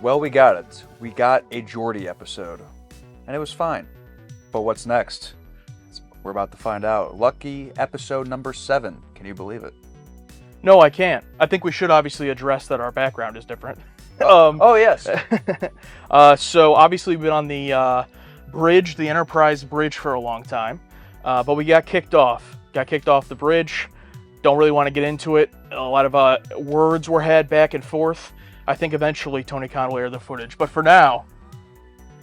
Well, we got it. We got a Geordi episode. And it was fine. But what's next? We're about to find out. Lucky episode number 7. Can you believe it? No, I can't. I think we should obviously address that our background is different. Oh, yes. So obviously we've been on the bridge, the Enterprise bridge for a long time. But we got kicked off. Got kicked off the bridge. Don't really want to get into it. A lot of words were had back and forth. I think eventually Tony Khan will air the footage. But for now,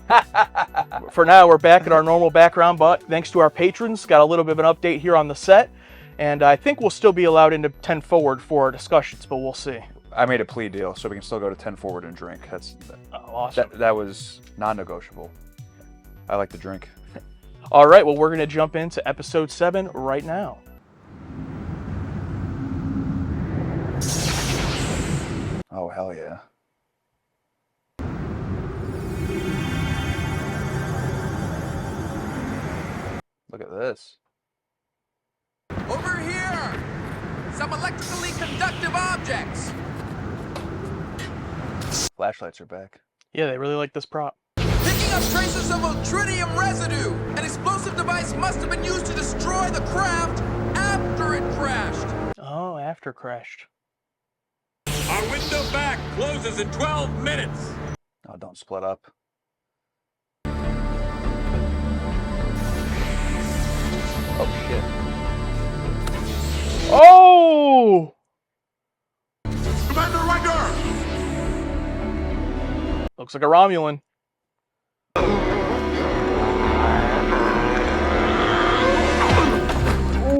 we're back at our normal background. But thanks to our patrons, got a little bit of an update here on the set. And I think we'll still be allowed into 10 forward for our discussions, but we'll see. I made a plea deal, so we can still go to 10 forward and drink. Awesome. That was non-negotiable. I like to drink. All right, well, we're going to jump into episode 7 right now. Oh, hell yeah. Look at this. Over here! Some electrically conductive objects! Flashlights are back. Yeah, they really like this prop. Picking up traces of tritium residue! An explosive device must have been used to destroy the craft after it crashed! Oh, after crashed. Our window back closes in 12 minutes. Oh, don't split up. Oh, shit. Oh! Commander Riker! Looks like a Romulan.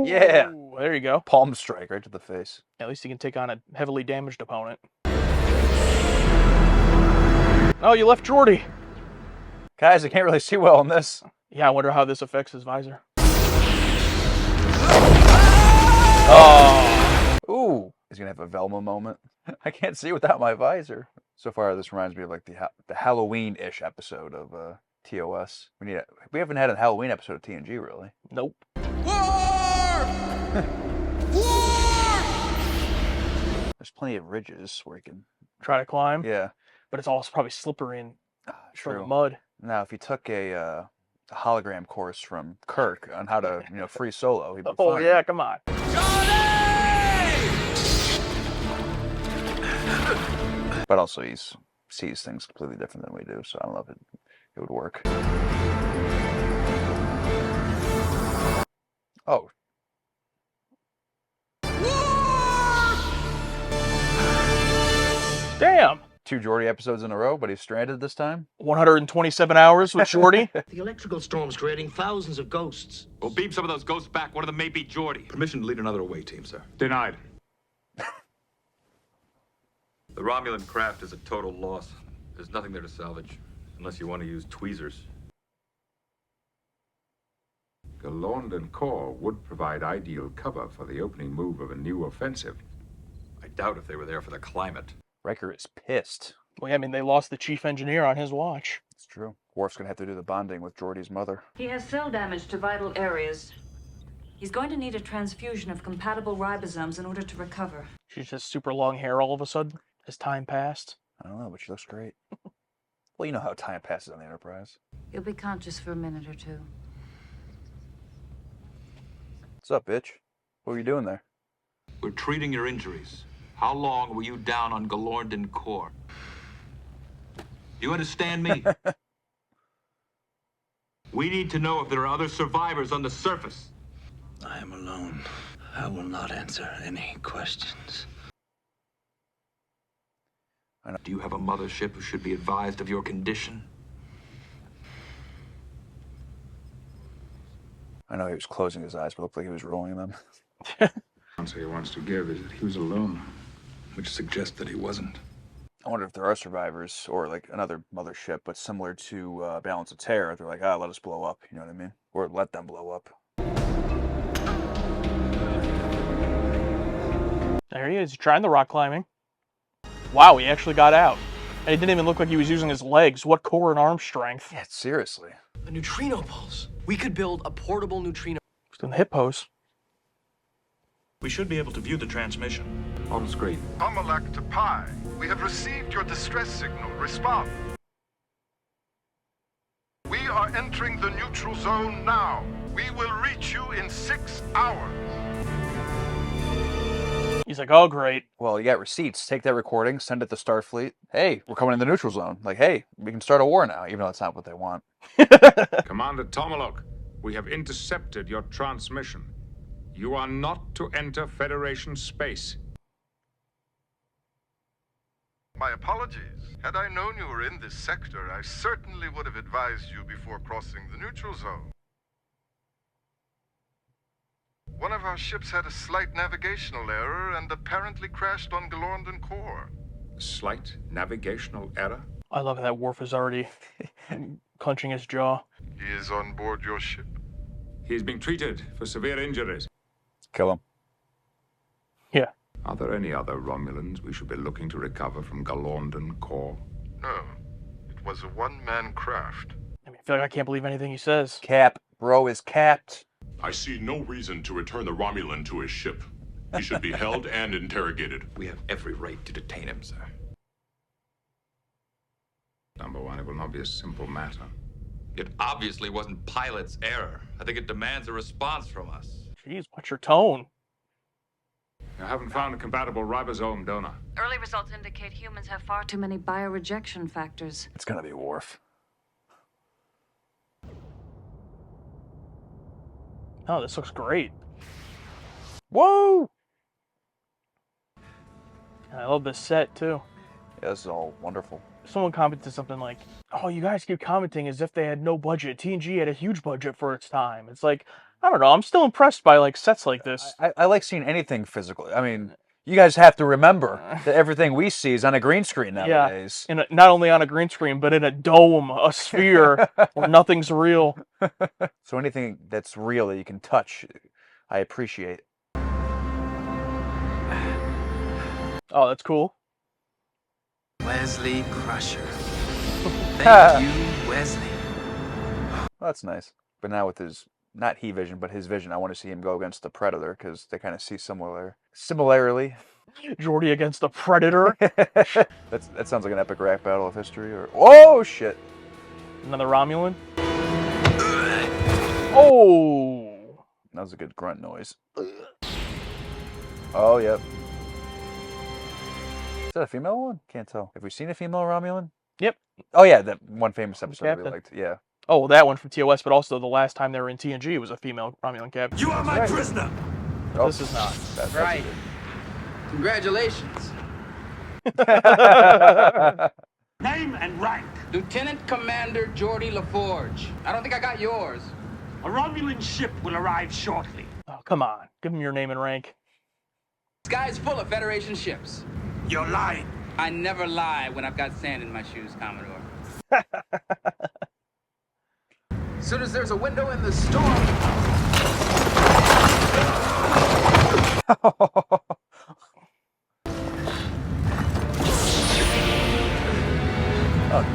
Yeah! Ooh, there you go. Palm strike right to the face. At least he can take on a heavily damaged opponent. Oh, you left Geordi. Guys, I can't really see well on this. Yeah, I wonder how this affects his visor. Oh! Ooh! He's gonna have a Velma moment. I can't see without my visor. So far, this reminds me of like the Halloween-ish episode of TOS. We haven't had a Halloween episode of TNG, really. Nope. War! War! There's plenty of ridges where you can... Try to climb. Yeah. But it's also probably slippery and from the True. mud. Now, if you took a hologram course from Kirk on how to, free solo, he'd be Oh, fine. yeah, come on. But also, he sees things completely different than we do, so I don't know if it would work. Oh. Damn. 2 Geordi episodes in a row, but he's stranded this time? 127 hours with Geordi. The electrical storm's creating thousands of ghosts. We'll beam some of those ghosts back. One of them may be Geordi. Permission to lead another away team, sir. Denied. The Romulan craft is a total loss. There's nothing there to salvage, unless you want to use tweezers. Galorndon Core would provide ideal cover for the opening move of a new offensive. I doubt if they were there for the climate. Riker is pissed. Well, yeah, I mean, they lost the chief engineer on his watch. It's true. Worf's gonna have to do the bonding with Geordi's mother. He has cell damage to vital areas. He's going to need a transfusion of compatible ribosomes in order to recover. She's just super long hair all of a sudden as time passed. I don't know, but she looks great. Well, you know how time passes on the Enterprise. He'll be conscious for a minute or two. What's up, bitch? What were you doing there? We're treating your injuries. How long were you down on Galorndon Core? You understand me? We need to know if there are other survivors on the surface. I am alone. I will not answer any questions. Do you have a mothership who should be advised of your condition? I know he was closing his eyes, but it looked like he was rolling them. The answer he wants to give is that he was alone, which suggests that he wasn't. I wonder if there are survivors, or like another mothership, but similar to Balance of Terror. They're like, let us blow up, you know what I mean? Or let them blow up. There he is, trying the rock climbing. Wow, he actually got out. And it didn't even look like he was using his legs. What core and arm strength. Yeah, seriously. A neutrino pulse. We could build a portable neutrino. He's doing the hip pose. We should be able to view the transmission. On screen. Omelek to Pi. We have received your distress signal. Respond. We are entering the neutral zone now. We will reach you in 6 hours. He's like, oh, great. Well, you got receipts. Take that recording, send it to Starfleet. Hey, we're coming in the neutral zone. Like, hey, we can start a war now, even though that's not what they want. Commander Tomalok, we have intercepted your transmission. You are not to enter Federation space. My apologies. Had I known you were in this sector, I certainly would have advised you before crossing the neutral zone. One of our ships had a slight navigational error and apparently crashed on Galorndon Core. Slight navigational error? I love how that Worf is already clenching his jaw. He is on board your ship. He is being treated for severe injuries. Kill him. Yeah. Are there any other Romulans we should be looking to recover from Galorndon Core? No. It was a one-man craft. I mean, I feel like I can't believe anything he says. Cap. Bro is capped. I see no reason to return the Romulan to his ship. He should be held and interrogated. We have every right to detain him, sir. Number one, it will not be a simple matter. It obviously wasn't pilot's error. I think it demands a response from us. Jeez, what's your tone? You haven't found a compatible ribosome donor. Early results indicate humans have far too many biorejection factors. It's gonna be Worf. Oh, this looks great. Whoa! I love this set, too. Yeah, this is all wonderful. Someone commented something like, oh, you guys keep commenting as if they had no budget. TNG had a huge budget for its time. It's like, I don't know. I'm still impressed by like sets like this. I like seeing anything physical. I mean, you guys have to remember that everything we see is on a green screen nowadays. Yeah, not only on a green screen, but in a dome, a sphere, where nothing's real. So anything that's real that you can touch, I appreciate. Oh, that's cool. Wesley Crusher. Thank you, Wesley. Well, that's nice. But now with his, not he vision, but his vision, I want to see him go against the Predator, because they kind of see similarly. Geordi against the Predator. That sounds like an epic rap battle of history. Or oh, shit. Another Romulan. Oh! That was a good grunt noise. Oh, yep. Is that a female one? Can't tell. Have we seen a female Romulan? Yep. Oh, yeah, that one famous episode that we Captain. liked. Yeah. Oh, well, that one from TOS, but also the last time they were in TNG was a female Romulan captain. You are my prisoner! Oh, This is not. that's Right. Congratulations. Name and rank. Lieutenant Commander Geordi LaForge. I don't think I got yours. A Romulan ship will arrive shortly. Oh, come on. Give him your name and rank. This guy's full of Federation ships. You're lying. I never lie when I've got sand in my shoes, Commodore. As soon as there's a window in the storm. Oh.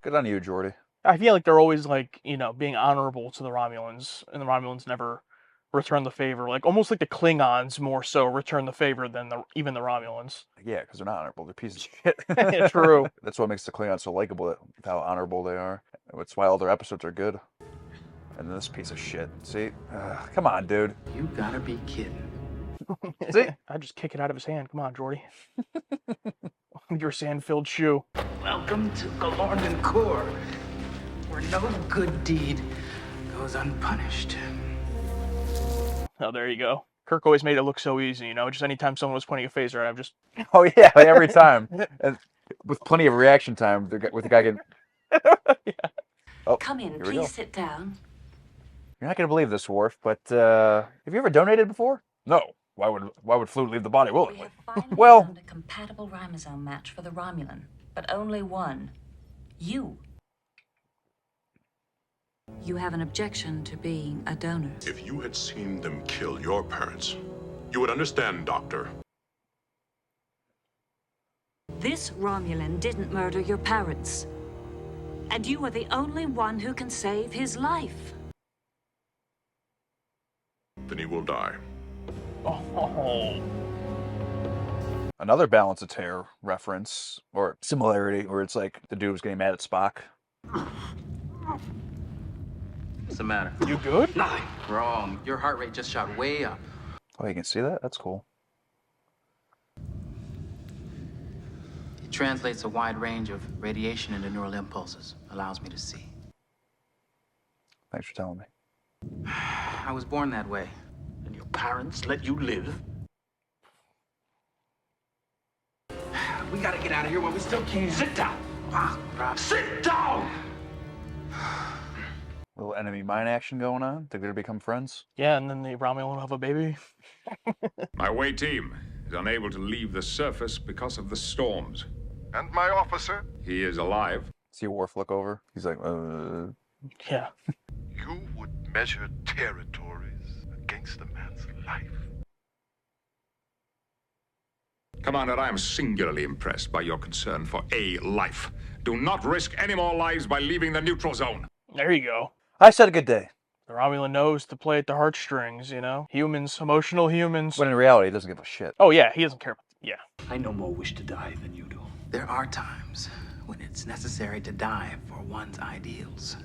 Good on you, Geordi. I feel like they're always like, you know, being honorable to the Romulans, and the Romulans never return the favor. Like almost like the Klingons more so return the favor than even the Romulans. Yeah, because they're not honorable. They're pieces of shit. Yeah, true. That's what makes the Klingons so likable, with how honorable they are. That's why all their episodes are good. And this piece of shit. See? Come on, dude. You gotta be kidding. See? I'd just kick it out of his hand. Come on, Geordi. Your sand-filled shoe. Welcome to Galorndon Core, where no good deed goes unpunished. Oh, there you go. Kirk always made it look so easy, you know? Just anytime someone was pointing a phaser at him, just... Oh, yeah, every time. And with plenty of reaction time, with the guy getting... Yeah. Oh, come in, please sit down. You're not going to believe this, Worf, but have you ever donated before? No. Why would Flute leave the body willingly? We have well, found a compatible ribosome match for the Romulan, but only one. You. You have an objection to being a donor. If you had seen them kill your parents, you would understand, Doctor. This Romulan didn't murder your parents. And you are the only one who can save his life. Then he will die. Oh. Another Balance of Terror reference, or similarity, where it's like the dude was getting mad at Spock. What's the matter? You good? Nothing. Wrong. Your heart rate just shot way up. Oh, you can see that? That's cool. It translates a wide range of radiation into neural impulses. Allows me to see. Thanks for telling me. I was born that way. And your parents let you live? We gotta get out of here while we still can. Sit down! Rob. Sit down! Little enemy mine action going on. They're gonna become friends. Yeah, and then the Romulan will have a baby. My away team is unable to leave the surface because of the storms. And my officer? He is alive. See Worf look over. He's like, Yeah. You would measure territories against a man's life. Commander, I am singularly impressed by your concern for a life. Do not risk any more lives by leaving the neutral zone. There you go. I said a good day. The Romulan knows to play at the heartstrings, you know? Humans, emotional humans. When in reality, he doesn't give a shit. Oh, yeah, he doesn't care. Yeah. I no more wish to die than you do. There are times when it's necessary to die for one's ideals.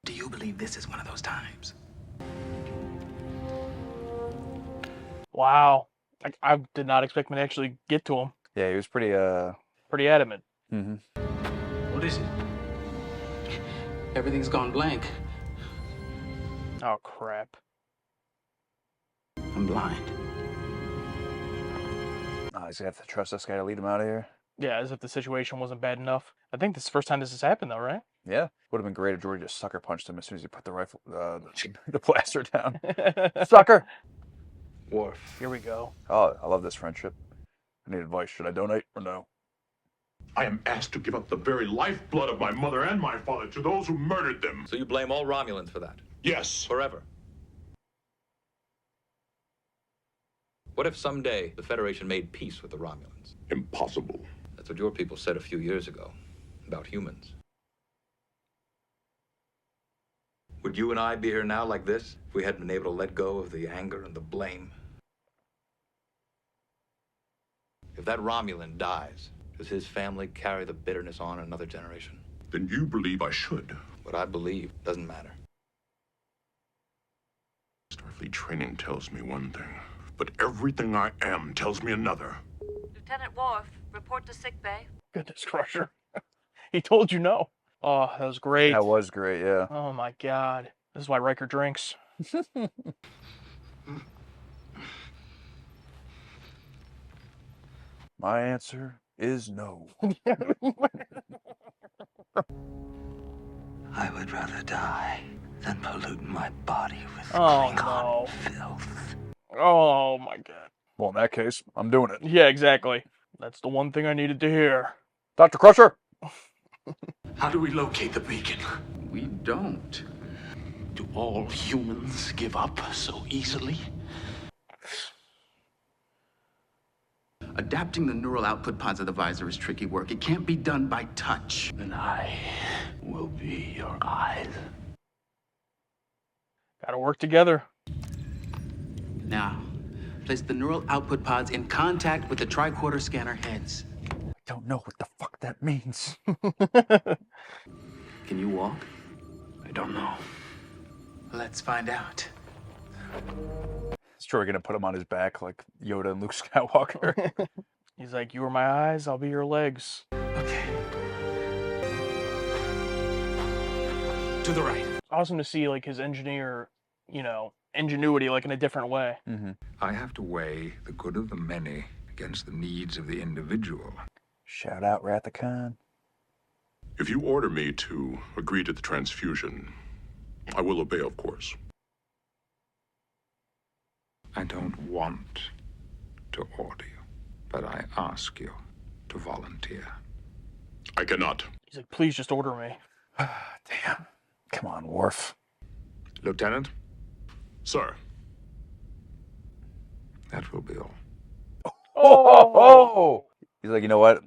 Do you believe this is one of those times? Wow. I did not expect me to actually get to him. Yeah, he was pretty adamant. Mm-hmm. What is it? Everything's gone blank. Oh, crap. I'm blind. Oh, he's gonna have to trust this guy to lead him out of here. Yeah, as if the situation wasn't bad enough. I think this is the first time this has happened, though, right? Yeah. Would have been great if George just sucker punched him as soon as he put the rifle, the blaster down. Sucker! Worf. Here we go. Oh, I love this friendship. I need advice. Should I donate or no? I am asked to give up the very lifeblood of my mother and my father to those who murdered them. So you blame all Romulans for that? Yes. Forever? What if someday the Federation made peace with the Romulans? Impossible. That's what your people said a few years ago about humans. Would you and I be here now like this if we hadn't been able to let go of the anger and the blame? If that Romulan dies, does his family carry the bitterness on another generation? Then you believe I should. What I believe doesn't matter. Starfleet training tells me one thing, but everything I am tells me another. Lieutenant Worf, report to sickbay. Goodness, Crusher. He told you no. Oh, that was great. That was great, yeah. Oh, my God. This is why Riker drinks. My answer is no. I would rather die than pollute my body with Oh, Klingon no. filth. Oh, my God. Well, in that case, I'm doing it. Yeah, exactly. That's the one thing I needed to hear. Dr. Crusher! How do we locate the beacon? We don't. Do all humans give up so easily? Adapting the neural output pods of the visor is tricky work. It can't be done by touch. Then I will be your eyes. Gotta work together. Now, place the neural output pods in contact with the tricorder scanner heads. I don't know what the fuck that means. Can you walk? I don't know. Let's find out. Is Troy gonna put him on his back like Yoda and Luke Skywalker? He's like, you are my eyes, I'll be your legs. Okay. To the right. Awesome to see, like, his engineer, you know, ingenuity, like, in a different way. Mm-hmm. I have to weigh the good of the many against the needs of the individual. Shout out Wrath of Khan. If you order me to agree to the transfusion, I will obey, of course. I don't want to order you, but I ask you to volunteer. I cannot. He's like, please just order me. Damn. Come on, Worf. Lieutenant, Sir. that will be all. Oh! He's like, you know what?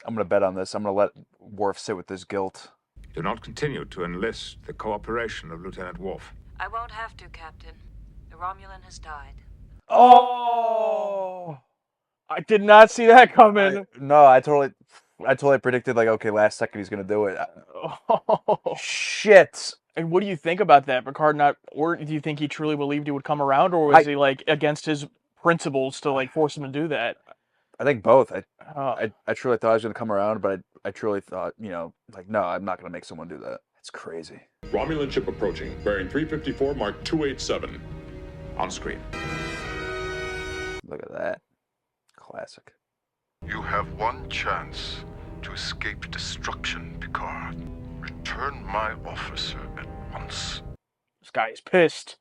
I'm gonna bet on this. I'm gonna let Worf sit with this guilt. Do not continue to enlist the cooperation of Lieutenant Worf. I won't have to, Captain. The Romulan has died. Oh! I did not see that coming. I totally predicted, like, okay, last second he's gonna do it. Oh. Shit. And what do you think about that? Picard not, or do you think he truly believed he would come around, or was he like against his principles to like force him to do that? I think both. Oh. I truly thought I was gonna come around, but I truly thought, like, no, I'm not gonna make someone do that. It's crazy. Romulan ship approaching, bearing 354, mark 287. On screen. Look at that. Classic. You have one chance to escape destruction, Picard. Return my officer at once. This guy is pissed.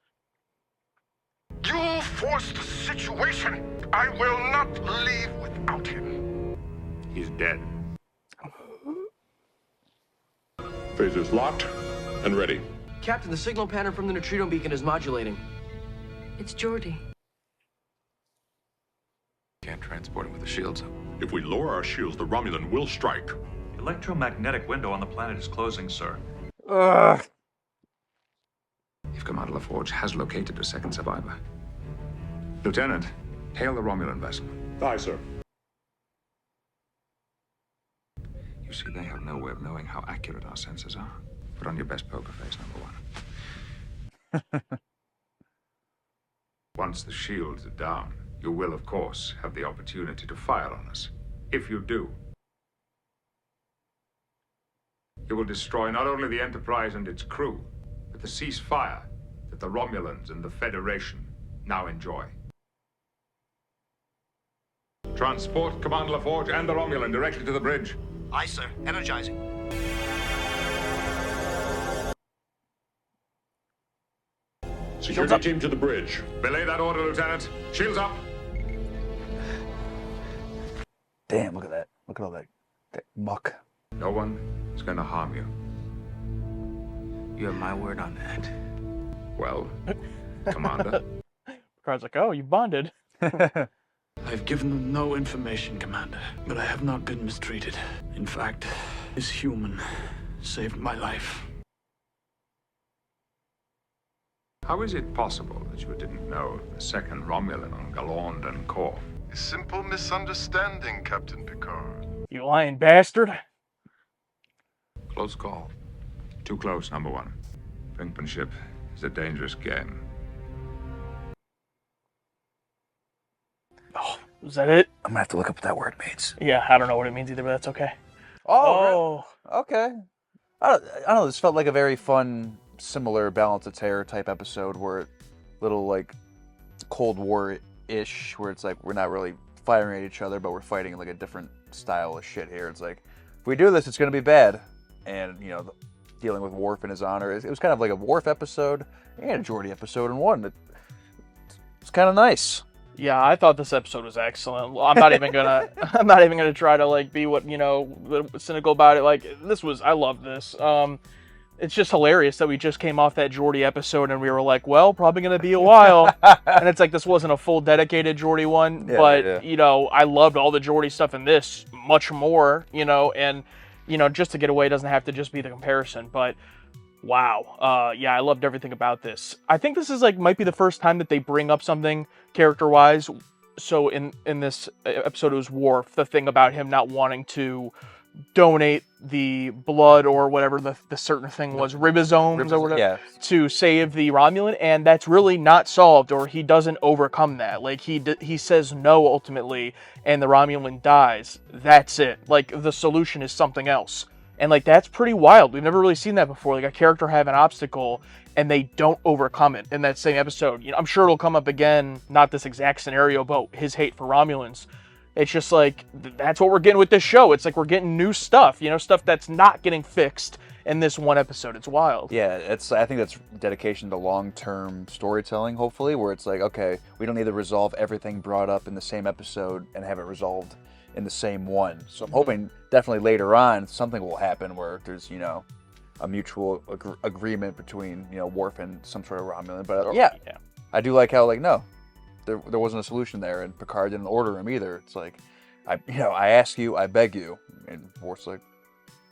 You forced the situation. I will not leave without him. He's dead. Phasers locked and ready. Captain, the signal pattern from the neutrino beacon is modulating. It's Geordi. Can't transport him with the shields up. If we lower our shields, the Romulan will strike. Electromagnetic window on the planet is closing, sir. Ugh. If Commander LaForge has located a second survivor. Lieutenant, hail the Romulan vessel. Aye, sir. You see, they have no way of knowing how accurate our sensors are. Put on your best poker face, number one. Once the shields are down, you will, of course, have the opportunity to fire on us. If you do, you will destroy not only the Enterprise and its crew, but the ceasefire that the Romulans and the Federation now enjoy. Transport Commander LaForge and the Romulan directly to the bridge. Aye, sir. Energizing. Security team to the bridge. Belay that order, Lieutenant. Shields up. Damn, look at that. Look at all that muck. No one is going to harm you. You have my word on that. Well, Commander. Picard's like, oh, you bonded. I've given them no information, Commander, but I have not been mistreated. In fact, this human saved my life. How is it possible that you didn't know the second Romulan on Galorn and Kor? A simple misunderstanding, Captain Picard. You lying bastard. Close call. Too close, number one. Brinkmanship is a dangerous game. Oh, is that it? I'm gonna have to look up what that word means. Yeah, I don't know what it means either, but that's okay. Oh. Okay. I don't know. This felt like a very fun, similar Balance of Terror type episode where little like Cold War-ish, where it's like we're not really firing at each other, but we're fighting like a different style of shit here. It's like, if we do this, it's gonna be bad. And, dealing with Worf and his honor. It was kind of like a Worf episode and a Geordi episode in one. It's kind of nice. Yeah, I thought this episode was excellent. I'm not even gonna try to like be what cynical about it. Like I love this. It's just hilarious that we just came off that Geordi episode and we were like, well, probably gonna be a while. And it's like this wasn't a full dedicated Geordi one, but I loved all the Geordi stuff in this much more. And just to get away doesn't have to just be the comparison, but. Wow. I loved everything about this. I think this is might be the first time that they bring up something character-wise. So in this episode, it was Worf, the thing about him not wanting to donate the blood or whatever the certain thing was, ribosomes or whatever, to save the Romulan, and that's really not solved, or he doesn't overcome that. Like he says no ultimately, and the Romulan dies. That's it. Like the solution is something else. And that's pretty wild. We've never really seen that before. Like a character have an obstacle and they don't overcome it in that same episode. I'm sure it'll come up again, not this exact scenario, but his hate for Romulans. It's just that's what we're getting with this show. It's like we're getting new stuff, stuff that's not getting fixed in this one episode. It's wild. Yeah, I think that's dedication to long-term storytelling, hopefully, where it's like, okay, we don't need to resolve everything brought up in the same episode and have it resolved in the same one. So I'm hoping definitely later on something will happen where there's, a mutual agreement between, Worf and some sort of Romulan. But I do like how no, there wasn't a solution there, and Picard didn't order him either. It's like, I ask you, I beg you, and Worf's like,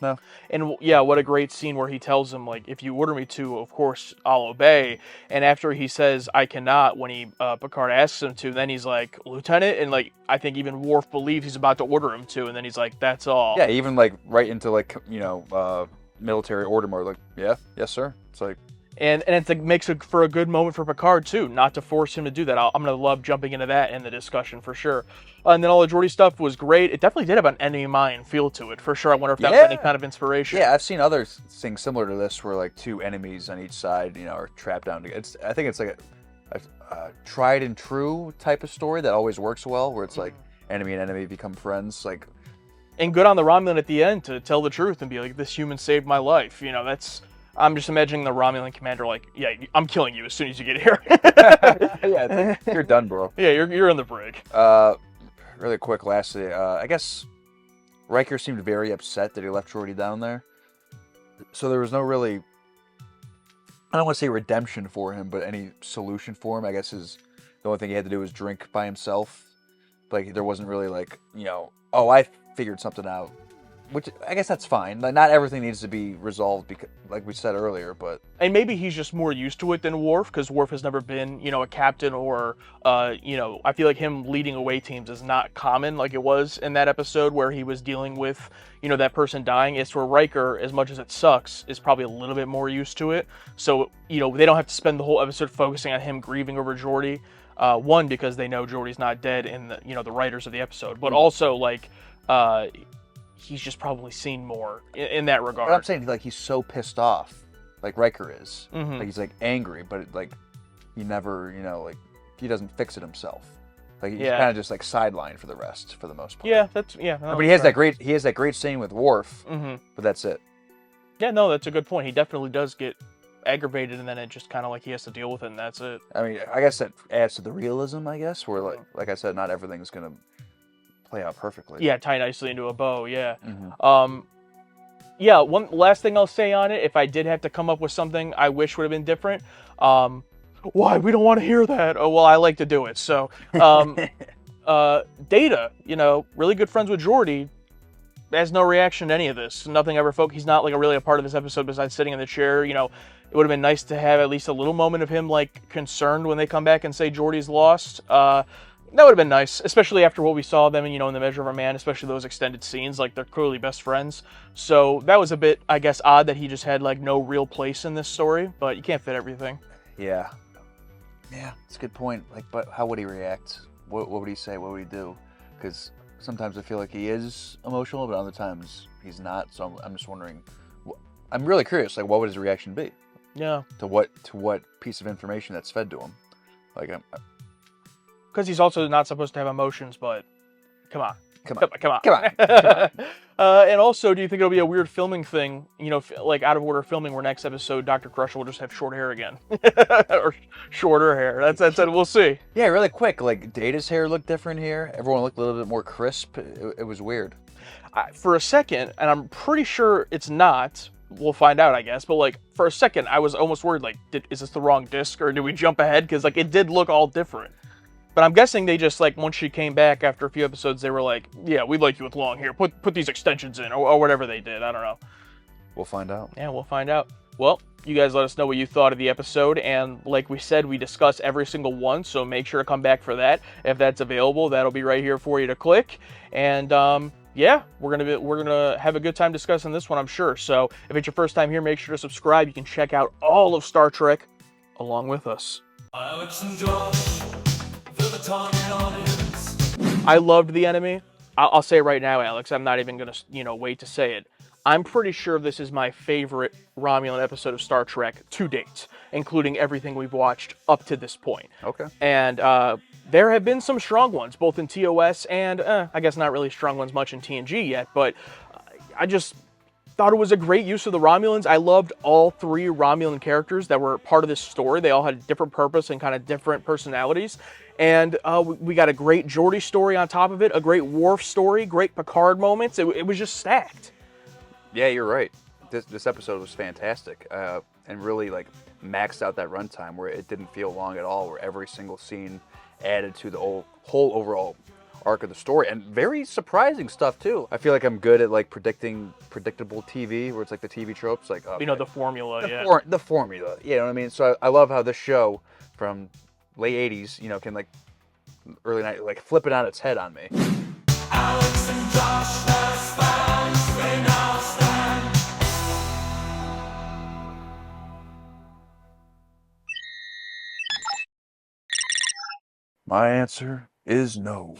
No. And yeah, what a great scene where he tells him, like, if you order me to, of course, I'll obey. And after he says, I cannot, when he Picard asks him to, then he's like, Lieutenant? And, like, I think even Worf believes he's about to order him to, and then he's like, that's all. Yeah, even, like, right into, like, military order mode. Like, yeah, yes, sir. It's like... And it's like makes it for a good moment for Picard too, not to force him to do that. I'm gonna love jumping into that in the discussion for sure. And then all the Geordi stuff was great. It definitely did have an enemy mine feel to it for sure. I wonder if that was any kind of inspiration. Yeah, I've seen other things similar to this where like two enemies on each side, are trapped down together. I think it's like a tried and true type of story that always works well, where it's like enemy and enemy become friends. Like, and good on the Romulan at the end to tell the truth and be like, this human saved my life. That's. I'm just imagining the Romulan commander like, yeah, I'm killing you as soon as you get here. Yeah, you're done, bro. Yeah, you're in the brig. Really quick, lastly, I guess Riker seemed very upset that he left Geordi down there. So there was no really, I don't want to say redemption for him, but any solution for him. I guess the only thing he had to do was drink by himself. Like, there wasn't really like, oh, I figured something out. Which, I guess that's fine. Like, not everything needs to be resolved, because, like we said earlier, but... And maybe he's just more used to it than Worf, because Worf has never been, a captain or, I feel like him leading away teams is not common like it was in that episode where he was dealing with, that person dying. It's where Riker, as much as it sucks, is probably a little bit more used to it. So, they don't have to spend the whole episode focusing on him grieving over Geordi. One, because they know Geordi's not dead in the, the writers of the episode, but also, like, he's just probably seen more in that regard. But I'm saying, like, he's so pissed off, like Riker is. Mm-hmm. Like, he's, like, angry, but, like, he never, like, he doesn't fix it himself. Like, he's kind of just, like, sidelined for the rest, for the most part. Yeah, but he has that great scene with Worf, but that's it. Yeah, no, that's a good point. He definitely does get aggravated, and then it just kind of, like, he has to deal with it, and that's it. I mean, I guess that adds to the realism, I guess, where, like I said, not everything's going to play out perfectly. Yeah, tie nicely into a bow, yeah. Mm-hmm. Yeah, one last thing I'll say on it, if I did have to come up with something I wish would have been different, why? We don't want to hear that. Oh, well, I like to do it. So, Data, really good friends with Geordi, has no reaction to any of this. Nothing ever he's not like really a part of this episode besides sitting in the chair. It would have been nice to have at least a little moment of him like concerned when they come back and say Geordi's lost. That would have been nice, especially after what we saw them, in The Measure of a Man, especially those extended scenes. Like, they're clearly best friends. So that was a bit, I guess, odd that he just had, like, no real place in this story. But you can't fit everything. Yeah. Yeah, it's a good point. Like, but how would he react? What would he say? What would he do? Because sometimes I feel like he is emotional, but other times he's not. So I'm just wondering. I'm really curious. Like, what would his reaction be? Yeah. To what piece of information that's fed to him? Like, because he's also not supposed to have emotions, but come on. And also, do you think it'll be a weird filming thing, like out of order filming, where next episode Dr. Crusher will just have short hair again? Or shorter hair. That's it. We'll see. Yeah, really quick. Like, Data's hair looked different here. Everyone looked a little bit more crisp. It was weird. For a second, and I'm pretty sure it's not. We'll find out, I guess. But, like, for a second, I was almost worried, like, is this the wrong disc, or did we jump ahead? Because, like, it did look all different. But I'm guessing they just, like, once she came back after a few episodes, they were like, yeah, we like you with long hair. Put these extensions in, or whatever they did. I don't know. We'll find out. Yeah, we'll find out. Well, you guys let us know what you thought of the episode. And like we said, we discuss every single one, so make sure to come back for that. If that's available, that'll be right here for you to click. And, yeah, we're gonna have a good time discussing this one, I'm sure. So if it's your first time here, make sure to subscribe. You can check out all of Star Trek along with us. Alex and Josh. I loved The Enemy. I'll say it right now, Alex. I'm not even going to, wait to say it. I'm pretty sure this is my favorite Romulan episode of Star Trek to date, including everything we've watched up to this point. Okay. And there have been some strong ones, both in TOS and, I guess not really strong ones much in TNG yet, but I just thought it was a great use of the Romulans. I loved all three Romulan characters that were part of this story. They all had a different purpose and kind of different personalities. And we got a great Geordi story on top of it, a great Worf story, great Picard moments. It was just stacked. Yeah, you're right. This episode was fantastic, and really like maxed out that runtime where it didn't feel long at all, where every single scene added to the whole overall arc of the story, and very surprising stuff too. I feel like I'm good at like predicting predictable TV, where it's like the TV tropes, like You know, the formula, the formula. You know what I mean? So I love how this show from late '80s, you know, can like early night like flip it on its head on me. Alex and Josh, best friends, they now stand. My answer is no.